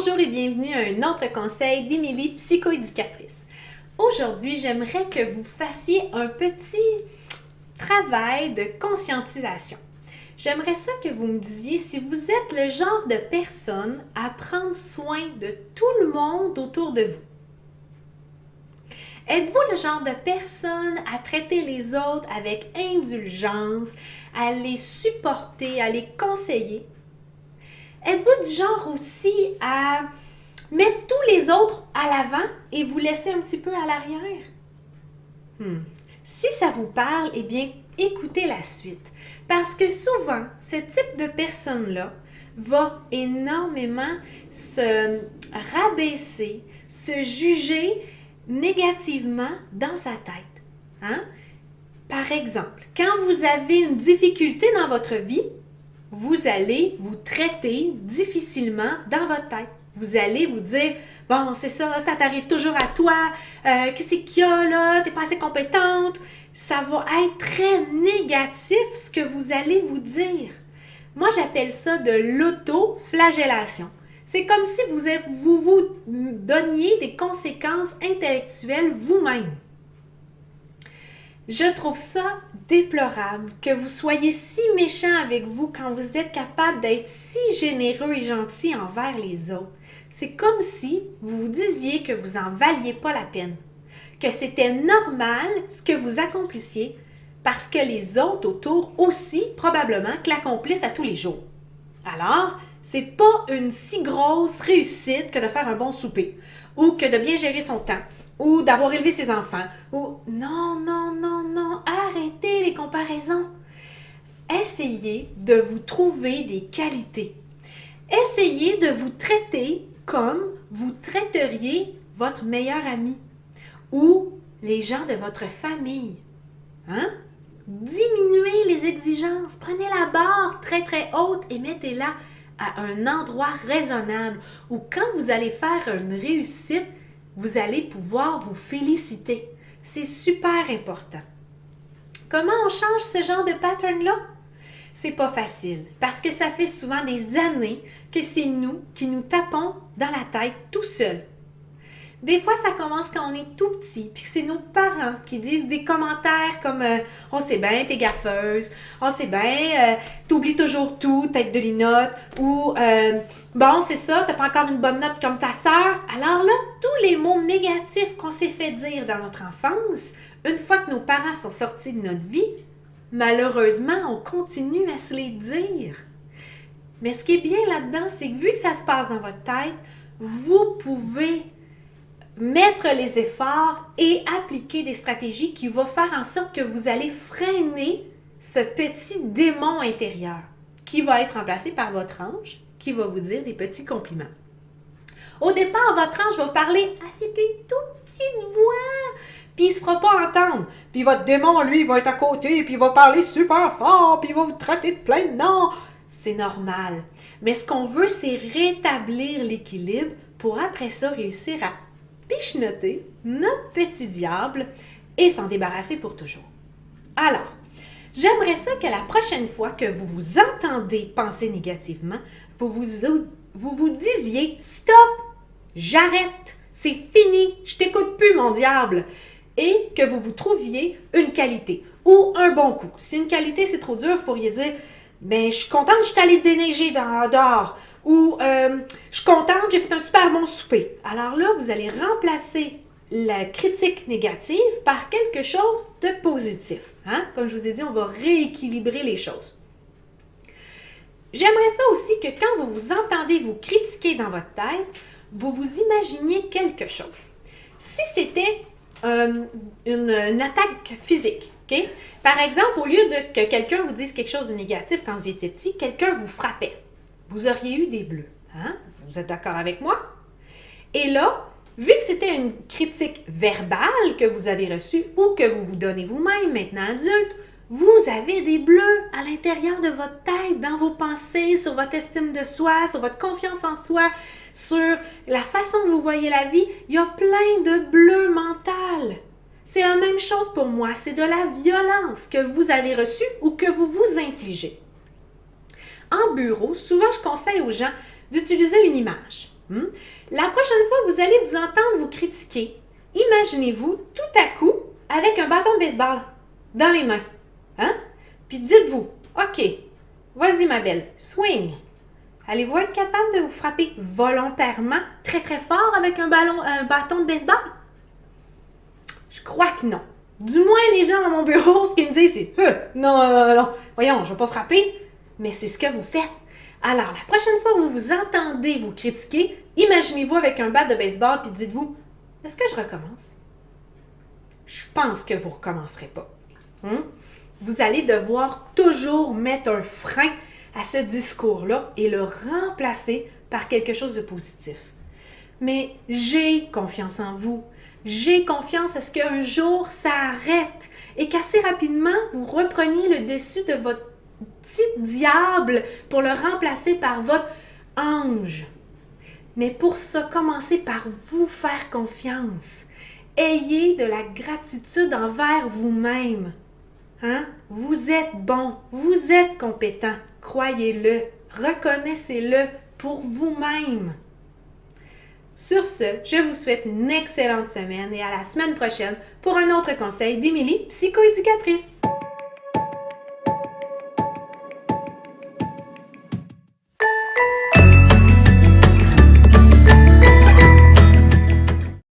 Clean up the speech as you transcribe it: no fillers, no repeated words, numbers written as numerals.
Bonjour et bienvenue à un autre conseil d'Émilie, psychoéducatrice. Aujourd'hui, j'aimerais que vous fassiez un petit travail de conscientisation. J'aimerais ça que vous me disiez si vous êtes le genre de personne à prendre soin de tout le monde autour de vous. Êtes-vous le genre de personne à traiter les autres avec indulgence, à les supporter, à les conseiller? Êtes-vous du genre aussi à mettre tous les autres à l'avant et vous laisser un petit peu à l'arrière? Si ça vous parle, eh bien, écoutez la suite. Parce que souvent, ce type de personne-là va énormément se rabaisser, se juger négativement dans sa tête. Hein? Par exemple, quand vous avez une difficulté dans votre vie, vous allez vous traiter difficilement dans votre tête. Vous allez vous dire, bon, c'est ça, ça t'arrive toujours à toi, qu'est-ce qu'il y a là, t'es pas assez compétente. Ça va être très négatif ce que vous allez vous dire. Moi, j'appelle ça de l'auto-flagellation. C'est comme si vous donniez des conséquences intellectuelles vous-même. Je trouve ça déplorable que vous soyez si méchant avec vous quand vous êtes capable d'être si généreux et gentil envers les autres. C'est comme si vous vous disiez que vous n'en valiez pas la peine, que c'était normal ce que vous accomplissiez parce que les autres autour aussi probablement que l'accomplissent à tous les jours. Alors, c'est pas une si grosse réussite que de faire un bon souper ou que de bien gérer son temps ou d'avoir élevé ses enfants, ou non, arrêtez les comparaisons. Essayez de vous trouver des qualités. Essayez de vous traiter comme vous traiteriez votre meilleur ami ou les gens de votre famille. Hein? Diminuez les exigences, prenez la barre très très haute et mettez-la à un endroit raisonnable où quand vous allez faire une réussite, vous allez pouvoir vous féliciter. C'est super important. Comment on change ce genre de pattern-là? C'est pas facile parce que ça fait souvent des années que c'est nous qui nous tapons dans la tête tout seuls. Des fois, ça commence quand on est tout petit, puis que c'est nos parents qui disent des commentaires comme « On sait bien, t'es gaffeuse »,« On sait bien, t'oublies toujours tout, tête de linotte » ou « Bon, c'est ça, t'as pas encore une bonne note comme ta sœur ». Alors là, tous les mots négatifs qu'on s'est fait dire dans notre enfance, une fois que nos parents sont sortis de notre vie, malheureusement, on continue à se les dire. Mais ce qui est bien là-dedans, c'est que vu que ça se passe dans votre tête, vous pouvez mettre les efforts et appliquer des stratégies qui vont faire en sorte que vous allez freiner ce petit démon intérieur qui va être remplacé par votre ange qui va vous dire des petits compliments. Au départ, votre ange va parler avec une toute petite voix, puis il ne se fera pas entendre. Puis votre démon, lui, il va être à côté, puis il va parler super fort, puis il va vous traiter de plein de noms. C'est normal. Mais ce qu'on veut, c'est rétablir l'équilibre pour après ça réussir à pichenoter notre petit diable et s'en débarrasser pour toujours. Alors, j'aimerais ça que la prochaine fois que vous vous entendez penser négativement, vous vous disiez « Stop! J'arrête! C'est fini! Je t'écoute plus, mon diable! » et que vous vous trouviez une qualité ou un bon coup. Si une qualité, c'est trop dur, vous pourriez dire « Mais je suis contente, je suis allée déneiger dehors. » Ou je suis contente, j'ai fait un super bon souper. Alors là, vous allez remplacer la critique négative par quelque chose de positif. Hein? Comme je vous ai dit, on va rééquilibrer les choses. J'aimerais ça aussi que quand vous vous entendez vous critiquer dans votre tête, vous vous imaginiez quelque chose. Si c'était une attaque physique, OK? Par exemple, au lieu que quelqu'un vous dise quelque chose de négatif quand vous étiez petit, quelqu'un vous frappait. Vous auriez eu des bleus. Hein? Vous êtes d'accord avec moi? Et là, vu que c'était une critique verbale que vous avez reçue ou que vous vous donnez vous-même maintenant adulte, vous avez des bleus à l'intérieur de votre tête, dans vos pensées, sur votre estime de soi, sur votre confiance en soi, sur la façon que vous voyez la vie. Il y a plein de bleus mentaux. C'est la même chose pour moi. C'est de la violence que vous avez reçue ou que vous vous infligez. En bureau, souvent, je conseille aux gens d'utiliser une image. La prochaine fois que vous allez vous entendre vous critiquer, imaginez-vous tout à coup avec un bâton de baseball dans les mains. Hein? Puis dites-vous, OK, vas-y ma belle, swing. Allez-vous être capable de vous frapper volontairement très très fort avec un bâton de baseball? Je crois que non. Du moins, les gens dans mon bureau, ce qu'ils me disent, c'est non, voyons, je ne vais pas frapper. Mais c'est ce que vous faites. Alors, la prochaine fois que vous vous entendez vous critiquer, imaginez-vous avec un bat de baseball puis dites-vous, est-ce que je recommence? Je pense que vous ne recommencerez pas. Vous allez devoir toujours mettre un frein à ce discours-là et le remplacer par quelque chose de positif. Mais j'ai confiance en vous. J'ai confiance à ce qu'un jour, ça arrête et qu'assez rapidement, vous repreniez le dessus de votre petit diable pour le remplacer par votre ange. Mais pour ça, commencez par vous faire confiance. Ayez de la gratitude envers vous-même. Vous êtes bon, vous êtes compétent. Croyez-le, reconnaissez-le pour vous-même. Sur ce, je vous souhaite une excellente semaine et à la semaine prochaine pour un autre conseil d'Émilie, psychoéducatrice.